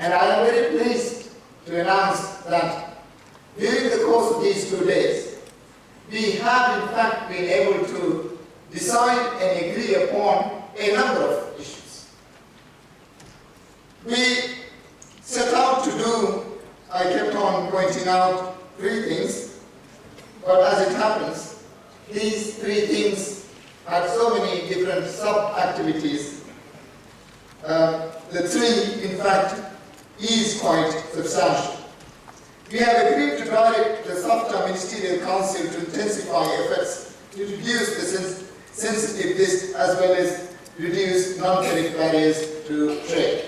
And I am very pleased to announce that during the course of these 2 days, we have in fact been able to decide and agree upon a number of issues. We set out to do, I kept on pointing out 3 things, but as it happens, these 3 things had so many different sub-activities. The 3, in fact, is quite substantial. We have agreed to direct the SAARC Ministerial Council to intensify efforts to reduce the sensitive list as well as reduce non-tariff barriers to trade.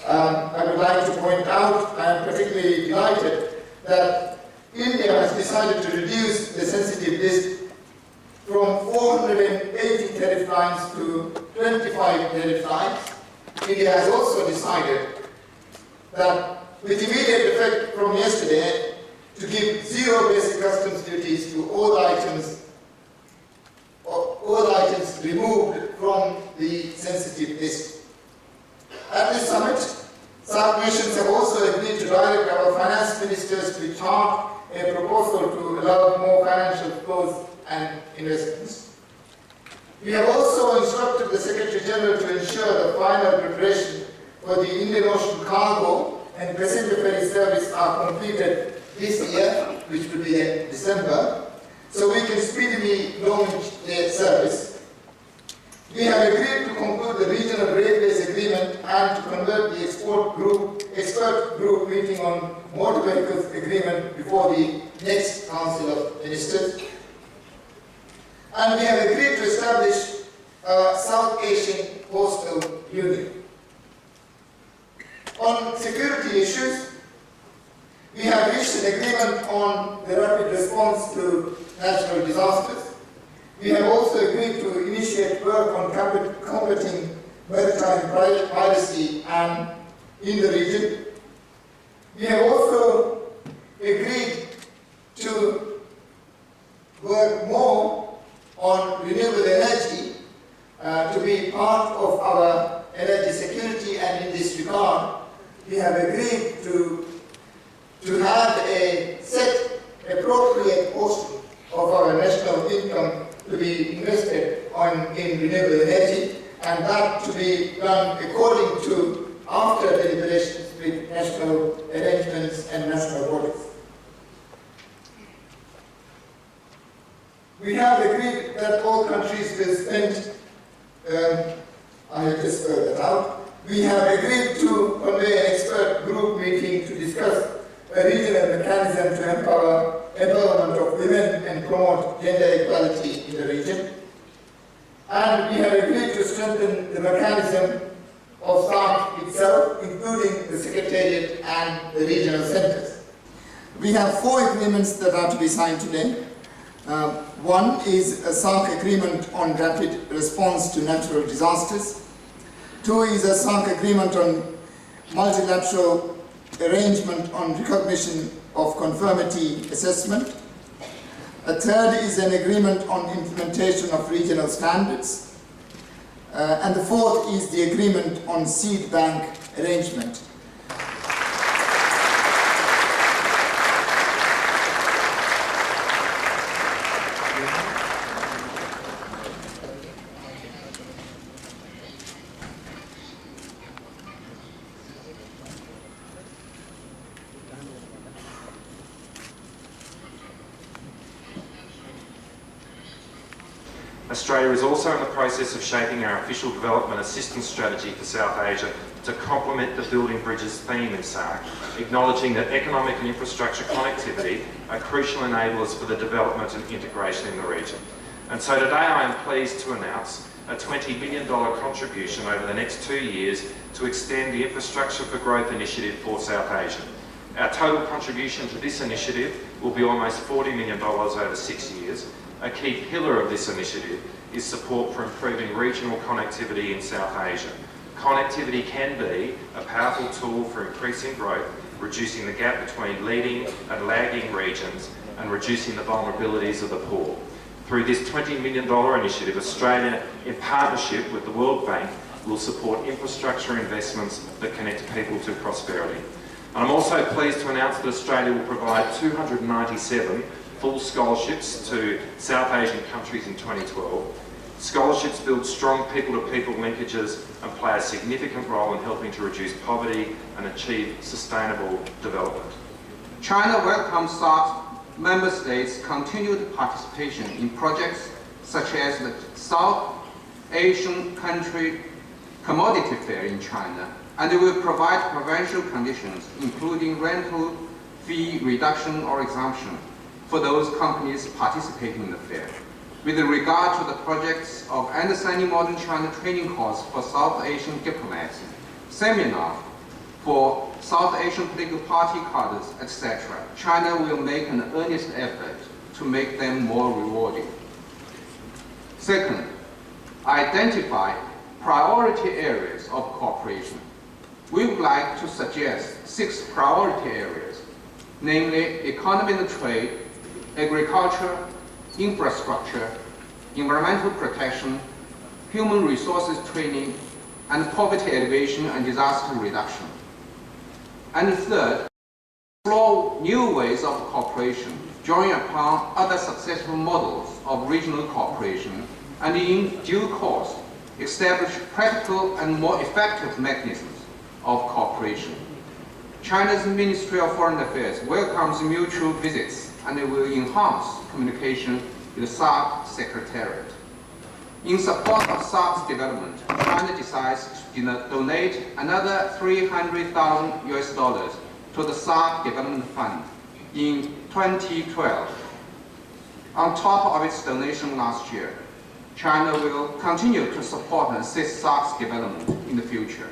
I would like to point out, I am particularly delighted that India has decided to reduce the sensitive list from 480 tariff lines to 25 tariff lines. India has also decided that with immediate effect from yesterday to give 0 basic customs duties to all items removed from the sensitive list. At this summit, SAARC nations have also agreed to direct our finance ministers to chart a proposal to allow more financial flows and investments. We have also instructed the Secretary General to ensure the final preparation for the Indian Ocean cargo and passenger ferry service are completed this year, which will be in December, so we can speedily launch their service. We have agreed to conclude the regional railways agreement and to convert the expert group meeting on motor vehicles agreement before the next Council of Ministers. And we have agreed to establish a South Asian Postal Union. On security issues, we have reached an agreement on the rapid response to natural disasters. We have also agreed to initiate work on combating maritime piracy and in the region. We have also agreed to work more on renewable energy to be part of our energy security, and in this regard, we have agreed to have a set appropriate portion of our national income to be invested in renewable energy, and that to be done according to after deliberations with national arrangements and national bodies. We have agreed that all countries will spend, I have just spelled that out. We have agreed to convene an expert group meeting to discuss a regional mechanism to empower empowerment of women and promote gender equality in the region. And we have agreed to strengthen the mechanism of SAARC itself, including the Secretariat and the regional centres. We have 4 agreements that are to be signed today. One is a SAARC agreement on rapid response to natural disasters. 2 is a SAARC agreement on multilateral arrangement on recognition of conformity assessment. A 3rd is an agreement on implementation of regional standards. And the 4th is the agreement on seed bank arrangement. Australia is also in the process of shaping our official development assistance strategy for South Asia to complement the Building Bridges theme in SAARC, acknowledging that economic and infrastructure connectivity are crucial enablers for the development and integration in the region. And so today I am pleased to announce a $20 million contribution over the next 2 years to extend the Infrastructure for Growth initiative for South Asia. Our total contribution to this initiative will be almost $40 million over 6 years. A key pillar of this initiative is support for improving regional connectivity in South Asia. Connectivity can be a powerful tool for increasing growth, reducing the gap between leading and lagging regions, and reducing the vulnerabilities of the poor. Through this $20 million initiative, Australia, in partnership with the World Bank, will support infrastructure investments that connect people to prosperity. And I'm also pleased to announce that Australia will provide 297 full scholarships to South Asian countries in 2012. Scholarships build strong people-to-people linkages and play a significant role in helping to reduce poverty and achieve sustainable development. China welcomes SAARC member states' continued participation in projects such as the South Asian Country Commodity Fair in China, and will provide provincial conditions, including rental fee reduction or exemption, for those companies participating in the fair. With regard to the projects of understanding modern China training course for South Asian diplomats, seminar for South Asian political party cadres, etc., China will make an earnest effort to make them more rewarding. Second, identify priority areas of cooperation. We would like to suggest 6 priority areas, namely economy and trade, agriculture, infrastructure, environmental protection, human resources training, and poverty alleviation and disaster reduction. And third, explore new ways of cooperation, drawing upon other successful models of regional cooperation, and in due course, establish practical and more effective mechanisms of cooperation. China's Ministry of Foreign Affairs welcomes mutual visits and will enhance communication with the SAARC Secretariat. In support of SAARC's development, China decides to donate another $300,000 to the SAARC Development Fund in 2012. On top of its donation last year, China will continue to support and assist SAARC's development in the future.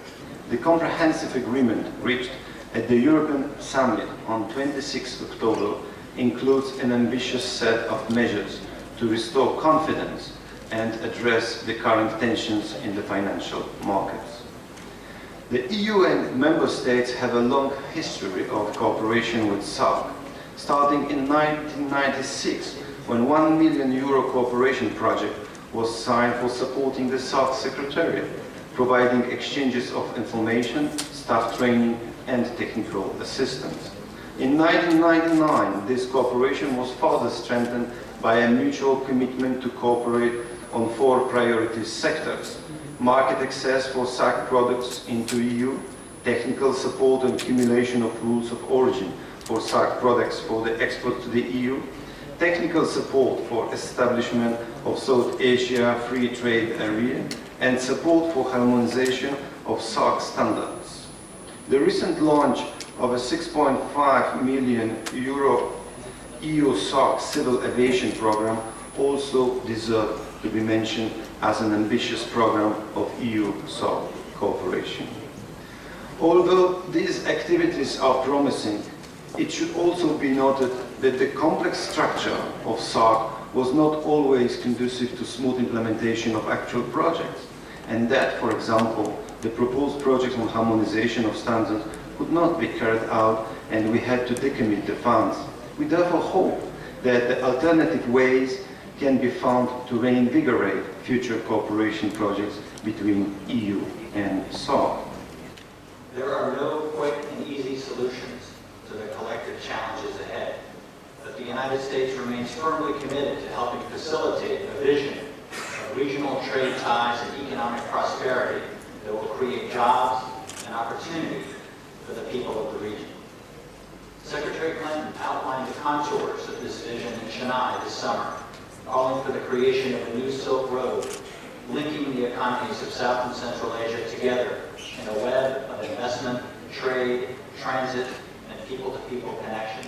The comprehensive agreement reached at the European Summit on 26 October includes an ambitious set of measures to restore confidence and address the current tensions in the financial markets. The EU and member states have a long history of cooperation with SAARC, starting in 1996 when €1 million cooperation project was signed for supporting the SAARC Secretariat, providing exchanges of information, staff training and technical assistance. In 1999, this cooperation was further strengthened by a mutual commitment to cooperate on 4 priority sectors: market access for SAARC products into EU, technical support and accumulation of rules of origin for SAARC products for the export to the EU, technical support for establishment of South Asia Free Trade Area, and support for harmonization of SAARC standards. The recent launch of a €6.5 million EU SAARC civil aviation program also deserves to be mentioned as an ambitious program of EU-SAARC cooperation. Although these activities are promising, it should also be noted that the complex structure of SAARC was not always conducive to smooth implementation of actual projects, and that, for example, the proposed projects on harmonization of standards could not be carried out and we had to decommit the funds. We therefore hope that the alternative ways can be found to reinvigorate future cooperation projects between EU and SAARC. There are no quick and easy solutions to the collective challenges ahead, but the United States remains firmly committed to helping facilitate a vision of regional trade ties and economic prosperity that will create jobs and opportunity for the people of the region. Secretary Clinton outlined the contours of this vision in Chennai this summer, calling for the creation of a new Silk Road, linking the economies of South and Central Asia together in a web of investment, trade, transit, and people-to-people connections.